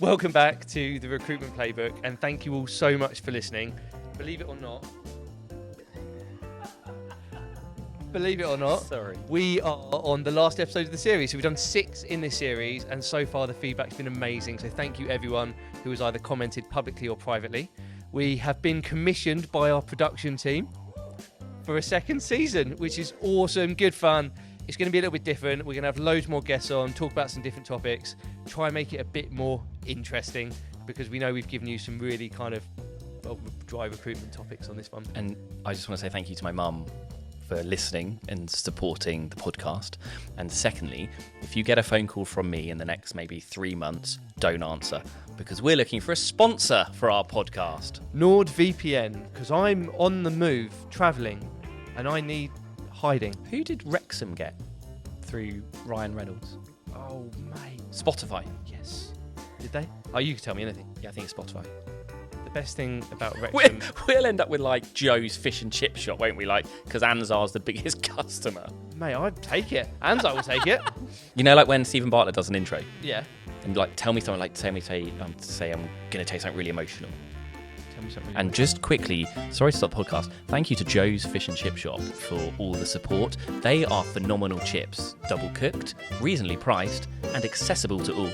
Welcome back to the Recruitment Playbook, and thank you all so much for listening. Believe it or not, Sorry. we are on the last episode of the series. So we've done 6 in this series, and so far the feedback's been amazing. So thank you everyone who has either commented publicly or privately. We have been commissioned by our production team for a second season, which is awesome, good fun. It's going to be a little bit different. We're going to have loads more guests on, talk about some different topics, try and make it a bit more interesting, because we know we've given you some really kind of dry recruitment topics on this one. And I just want to say thank you to my mum for listening and supporting the podcast. And secondly, if you get a phone call from me in the next maybe 3 months, don't answer, because we're looking for a sponsor for our podcast. NordVPN, because I'm on the move, travelling, and I need hiding. Who did Wrexham get through Ryan Reynolds? Oh, mate. Spotify. Yes. Did they? Oh, you can tell me anything. Yeah, I think it's Spotify. The best thing about Wrexham... We'll end up with like Joe's fish and chip shop, won't we? Like, because Anzar's the biggest customer. Mate, I'd take it. Anzar will take it. You know, like when Stephen Bartlett does an intro? Yeah. And like, tell me something, like, say I'm going to tell you something really emotional. Tell me something. And just quickly, sorry to stop the podcast, thank you to Joe's Fish and Chip Shop for all the support. They are phenomenal chips, double cooked, reasonably priced, and accessible to all.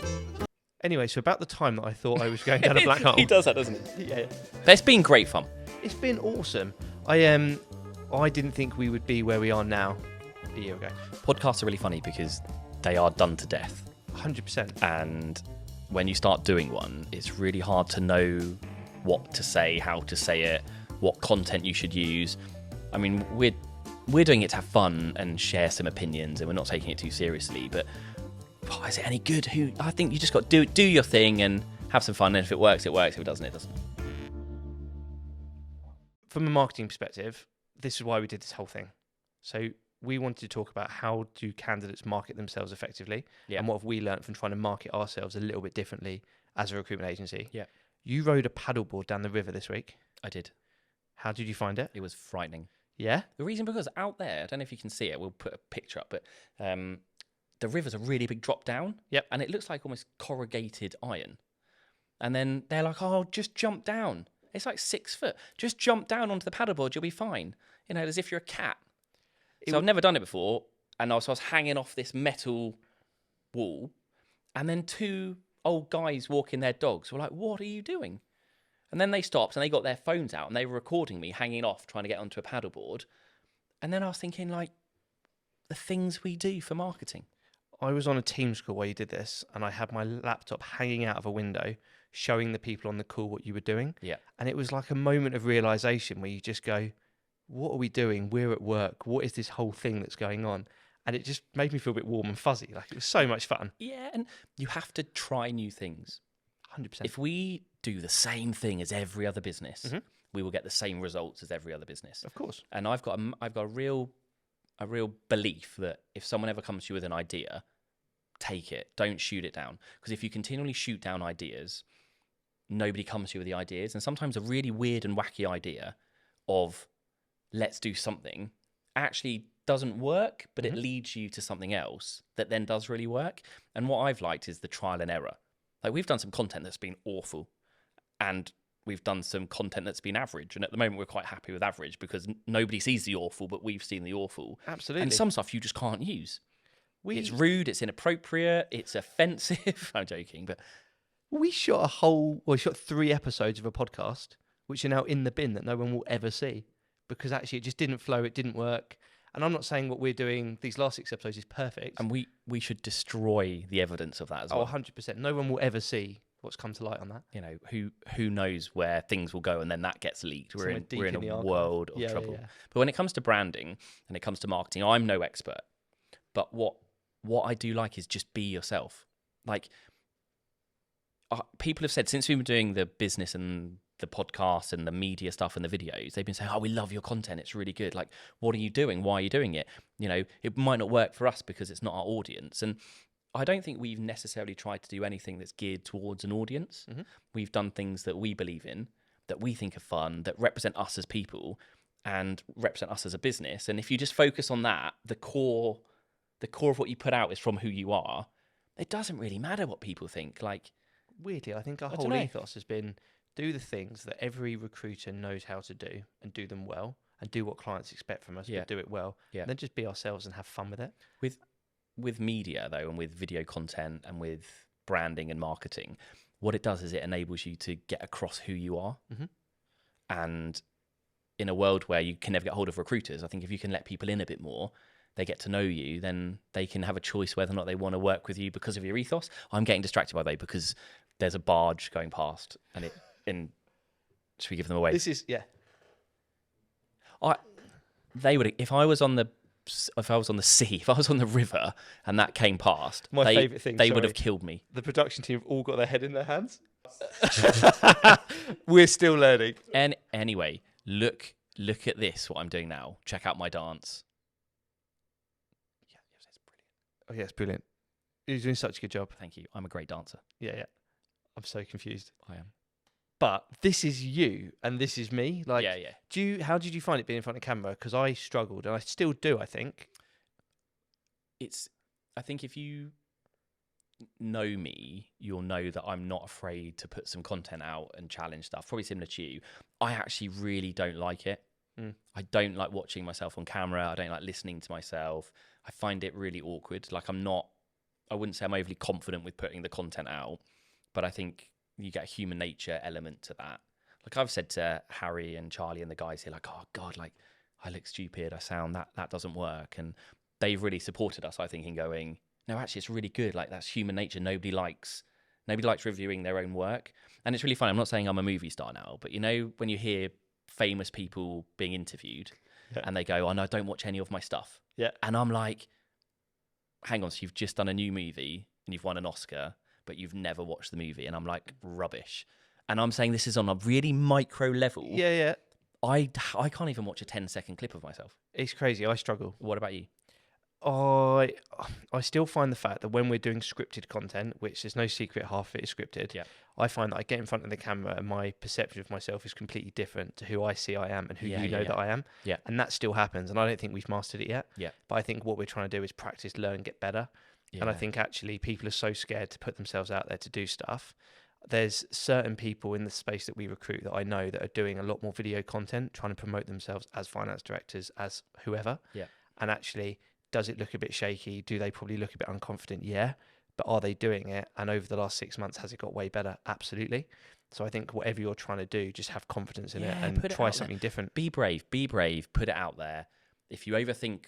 Anyway, so about the time that I thought I was going down a black hole. He does that, doesn't he? Yeah. But it's been great fun. It's been awesome. I didn't think we would be where we are now a year ago. Podcasts are really funny because they are done to death. 100%. And when you start doing one, it's really hard to know what to say, how to say it, what content you should use. I mean, we're doing it to have fun and share some opinions, and we're not taking it too seriously, but is it any good? I think you just got to do your thing and have some fun, and if it works, it works. If it doesn't, it doesn't. From a marketing perspective, this is why we did this whole thing. So we wanted to talk about how do candidates market themselves effectively, and what have we learned from trying to market ourselves a little bit differently as a recruitment agency. Yeah. You rode a paddleboard down the river this week. I did. How did you find it? It was frightening. Yeah? The reason, because out there, I don't know if you can see it, we'll put a picture up, but the river's a really big drop down. Yep. And it looks like almost corrugated iron. And then they're like, oh, just jump down. It's like 6 foot. Just jump down onto the paddleboard, you'll be fine. You know, as if you're a cat. So I've never done it before. And I was hanging off this metal wall. And then 2 old guys walking their dogs were like, what are you doing? And then they stopped and they got their phones out and they were recording me hanging off, trying to get onto a paddleboard. And then I was thinking, like, the things we do for marketing. I was on a Teams call where you did this, and I had my laptop hanging out of a window, showing the people on the call what you were doing. Yeah. And it was like a moment of realization where you just go, what are we doing? We're at work. What is this whole thing that's going on? And it just made me feel a bit warm and fuzzy. Like, it was so much fun. Yeah, and you have to try new things. 100%. If we do the same thing as every other business, we will get the same results as every other business. Of course. And I've got a real belief that if someone ever comes to you with an idea, take it. Don't shoot it down. Because if you continually shoot down ideas, nobody comes to you with the ideas. And sometimes a really weird and wacky idea of let's do something actually doesn't work, but it leads you to something else that then does really work. And what I've liked is the trial and error. Like, we've done some content that's been awful, and we've done some content that's been average. And at the moment, we're quite happy with average because nobody sees the awful, but we've seen the awful. Absolutely. And some stuff you just can't use. It's rude, it's inappropriate, it's offensive. I'm joking, but we shot 3 episodes of a podcast, which are now in the bin that no one will ever see, because actually it just didn't flow, it didn't work. And I'm not saying what we're doing these last 6 episodes is perfect. And we should destroy the evidence of that as well. Oh, 100%. No one will ever see what's come to light on that. You know, who knows where things will go, and then that gets leaked. We're in a world of trouble. Yeah. But when it comes to branding and it comes to marketing, I'm no expert. But what I do like is just be yourself. Like, people have said since we've been doing the business and the podcast and the media stuff and the videos, they've been saying, oh, we love your content, it's really good. Like, what are you doing? Why are you doing it? You know, it might not work for us because it's not our audience. And I don't think we've necessarily tried to do anything that's geared towards an audience. We've done things that we believe in, that we think are fun, that represent us as people and represent us as a business. And if you just focus on that, the core of what you put out is from who you are. It doesn't really matter what people think. Like, weirdly, I think our I whole dunno. ethos has been do the things that every recruiter knows how to do and do them well and do what clients expect from us, Yeah. but do it well. Yeah. And then just be ourselves and have fun with it. With media though, and with video content and with branding and marketing, what it does is it enables you to get across who you are. Mhm. And in a world where you can never get hold of recruiters, I think if you can let people in a bit more, they get to know you, then they can have a choice whether or not they want to work with you because of your ethos. I'm getting distracted by that because there's a barge going past, and should we give them away? This is, yeah. They would, if I was on the sea, if I was on the river and that came past, My favourite thing, they would sorry. have killed me. The production team have all got their head in their hands. We're still learning. And anyway, look at this, what I'm doing now. Check out my dance. Yeah, it's brilliant. Oh, yeah, it's brilliant. You're doing such a good job. Thank you. I'm a great dancer. Yeah. I'm so confused. I am. But this is you and this is me. Like, Yeah. How did you find it being in front of camera? Because I struggled and I still do, I think. I think if you know me, you'll know that I'm not afraid to put some content out and challenge stuff. Probably similar to you. I actually really don't like it. I don't like watching myself on camera. I don't like listening to myself. I find it really awkward. Like I wouldn't say I'm overly confident with putting the content out, but I think you get a human nature element to that. Like I've said to Harry and Charlie and the guys here, like, oh God, like I look stupid. I sound that doesn't work. And they've really supported us, I think, in going, no, actually it's really good. Like that's human nature. Nobody likes reviewing their own work. And it's really fun. I'm not saying I'm a movie star now, but you know, when you hear famous people being interviewed and they go, oh no, don't watch any of my stuff. Yeah. And I'm like, hang on, so you've just done a new movie and you've won an Oscar, but you've never watched the movie. And I'm like, rubbish. And I'm saying this is on a really micro level. Yeah. I can't even watch a 10-second clip of myself. It's crazy. I struggle. What about you? I still find the fact that when we're doing scripted content, which there's no secret, half of it is scripted, I find that I get in front of the camera and my perception of myself is completely different to who I see I am and who you know that I am. Yeah. And that still happens. And I don't think we've mastered it yet. Yeah. But I think what we're trying to do is practice, learn, get better. Yeah. And I think actually people are so scared to put themselves out there to do stuff. There's certain people in the space that we recruit that I know that are doing a lot more video content, trying to promote themselves as finance directors, as whoever. Yeah. And actually, does it look a bit shaky? Do they probably look a bit unconfident? Yeah. But are they doing it? And over the last 6 months, has it got way better? Absolutely. So I think whatever you're trying to do, just have confidence in it and try something different. Be brave, put it out there. If you overthink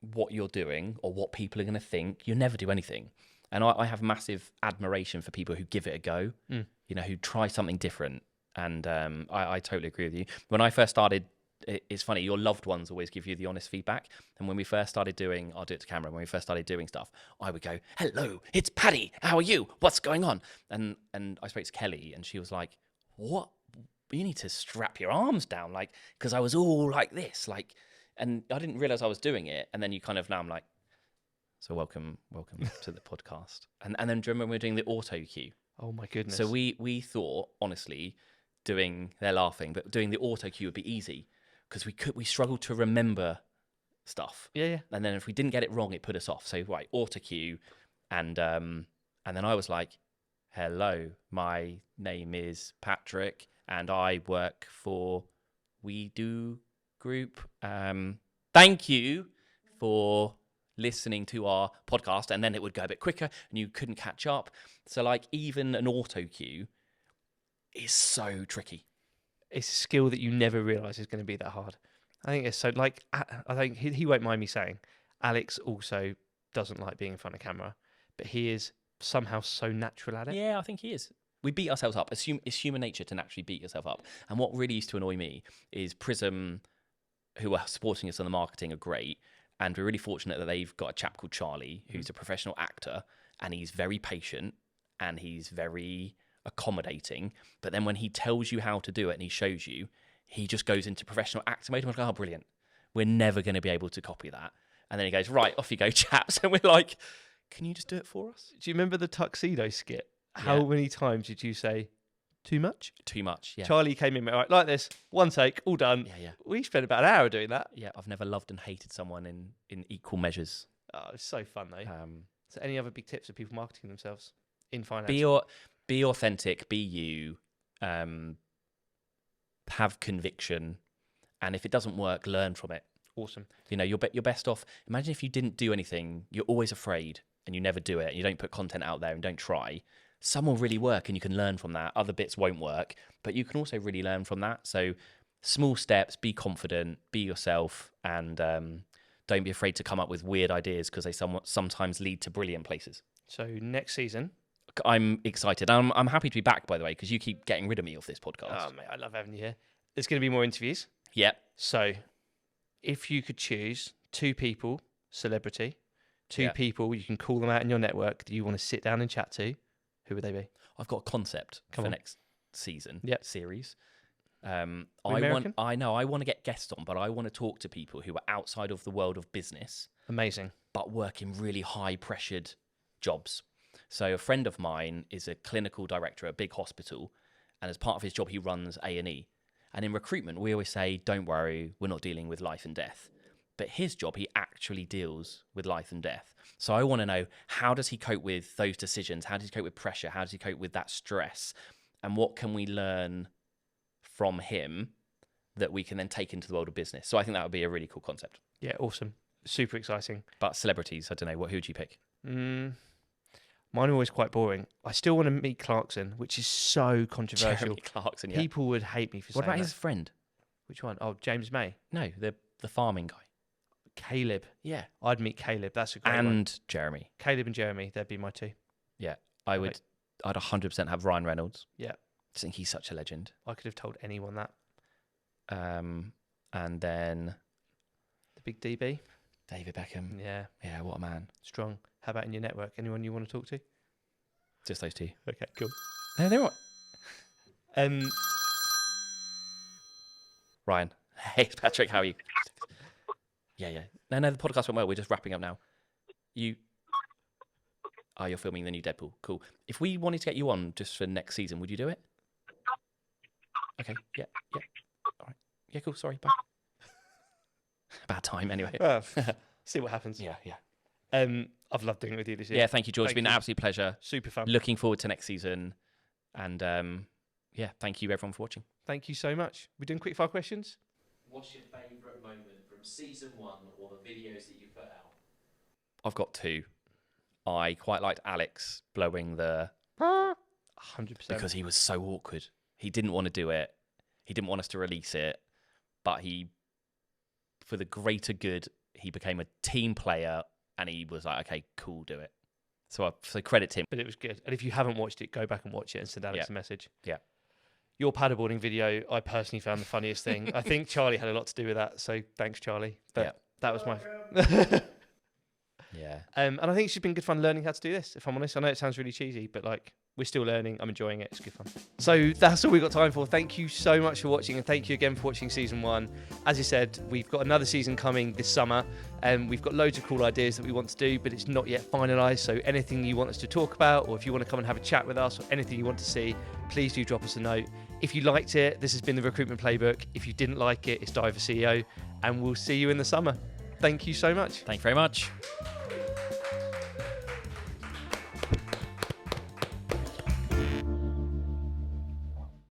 what you're doing or what people are going to think, you'll never do anything. And I have massive admiration for people who give it a go, you know, who try something different. And I totally agree with you. When I first started, it's funny, your loved ones always give you the honest feedback. And when we first started doing, I'll do it to camera, when we first started doing stuff, I would go, hello, it's Paddy. How are you? What's going on? And I spoke to Kelly and she was like, what? You need to strap your arms down. Like, because I was all like this, like, and I didn't realize I was doing it. And then you kind of, now I'm like, so welcome to the podcast. And then do you remember when we were doing the auto cue? Oh my goodness. So we thought, honestly, they're laughing, but doing the auto cue would be easy because we struggled to remember stuff. Yeah. And then if we didn't get it wrong, it put us off. So right, auto cue, and then I was like, hello, my name is Patrick, and I work for We Do Group. Thank you for listening to our podcast. And then it would go a bit quicker and you couldn't catch up. So like even an auto cue is so tricky. It's a skill that you never realise is going to be that hard. I think it's so, like, I think he won't mind me saying, Alex also doesn't like being in front of camera, but he is somehow so natural at it. Yeah, I think he is. We beat ourselves up. It's human nature to naturally beat yourself up. And what really used to annoy me is Prism, who are supporting us on the marketing, are great. And we're really fortunate that they've got a chap called Charlie, who's a professional actor, and he's very patient and he's very accommodating. But then when he tells you how to do it and he shows you, he just goes into professional actor mode. And we're like, oh, brilliant. We're never going to be able to copy that. And then he goes, right, off you go, chaps. And we're like, can you just do it for us? Do you remember the tuxedo skit? How many times did you say, too much? Too much, yeah. Charlie came in, right, like this, one take, all done. Yeah. We spent about an hour doing that. Yeah, I've never loved and hated someone in equal measures. Oh, it's so fun, though. So any other big tips for people marketing themselves in finance? Be authentic, be you, have conviction, and if it doesn't work, learn from it. Awesome. You know, you're best off. Imagine if you didn't do anything, you're always afraid and you never do it, and you don't put content out there and don't try. Some will really work and you can learn from that. Other bits won't work, but you can also really learn from that. So small steps, be confident, be yourself, and don't be afraid to come up with weird ideas, because they sometimes lead to brilliant places. So next season, I'm excited. I'm happy to be back, by the way, because you keep getting rid of me off this podcast. oh mate, I love having you here. There's going to be more interviews. Yeah. So if you could choose 2 people, celebrity, 2 Yeah. people, you can call them out in your network that you want to sit down and chat to, who would they be? I've got a concept Come for on. next season series. American? I want to get guests on, but I want to talk to people who are outside of the world of business, Amazing. but work in really high pressured jobs. So a friend of mine is a clinical director at a big hospital, and as part of his job, he runs A&E. And in recruitment, we always say, don't worry, we're not dealing with life and death. But his job, he actually deals with life and death. So I want to know, how does he cope with those decisions? How does he cope with pressure? How does he cope with that stress? And what can we learn from him that we can then take into the world of business? So I think that would be a really cool concept. Yeah, awesome. Super exciting. But celebrities, I don't know, who would you pick? Mine are always quite boring. I still want to meet Clarkson, which is so controversial. Jeremy Clarkson, yeah. People would hate me for What saying about that. his friend? Which one? Oh, James May. No, the farming guy. Caleb. Yeah. I'd meet Caleb. That's a great one. And Jeremy. Caleb and Jeremy, they'd be my 2. Yeah. I'd 100% have Ryan Reynolds. Yeah. I think he's such a legend. I could have told anyone that. And then The big DB. David Beckham. Yeah. Yeah, what a man. Strong. How about in your network? Anyone you want to talk to? Just those 2. Okay, cool. No, they're what? Ryan. Hey, it's Patrick. How are you? Yeah. No, the podcast went well. We're just wrapping up now. You're filming the new Deadpool. Cool. If we wanted to get you on just for next season, would you do it? Okay. Yeah. All right. Yeah, cool. Sorry. Bye. Bad time, anyway. Well, see what happens. Yeah. I've loved doing it with you this year. Yeah, thank you, George. It's Thank been you. an absolute pleasure. Super fun. Looking forward to next season. And thank you, everyone, for watching. Thank you so much. We're doing quick fire questions. What's your favourite moment from season 1 or the videos that you put out? I've got 2. I quite liked Alex blowing the 100%. because he was so awkward. He didn't want to do it. He didn't want us to release it, but for the greater good, he became a team player, and he was like, "Okay, cool, do it." So credit to him. But it was good. And if you haven't watched it, go back and watch it and send Alex a message. Yeah. Your paddleboarding video, I personally found the funniest thing. I think Charlie had a lot to do with that. So thanks, Charlie. But that was my... Yeah. And I think it's just been good fun learning how to do this, if I'm honest. I know it sounds really cheesy, but we're still learning. I'm enjoying it. It's good fun. So that's all we've got time for. Thank you so much for watching, and thank you again for watching season 1. As you said, we've got another season coming this summer, and we've got loads of cool ideas that we want to do, but it's not yet finalised. So anything you want us to talk about, or if you want to come and have a chat with us, or anything you want to see, please do drop us a note. If you liked it, this has been the Recruitment Playbook. If you didn't like it, it's Diver CEO, and we'll see you in the summer. Thank you so much. Thank you very much.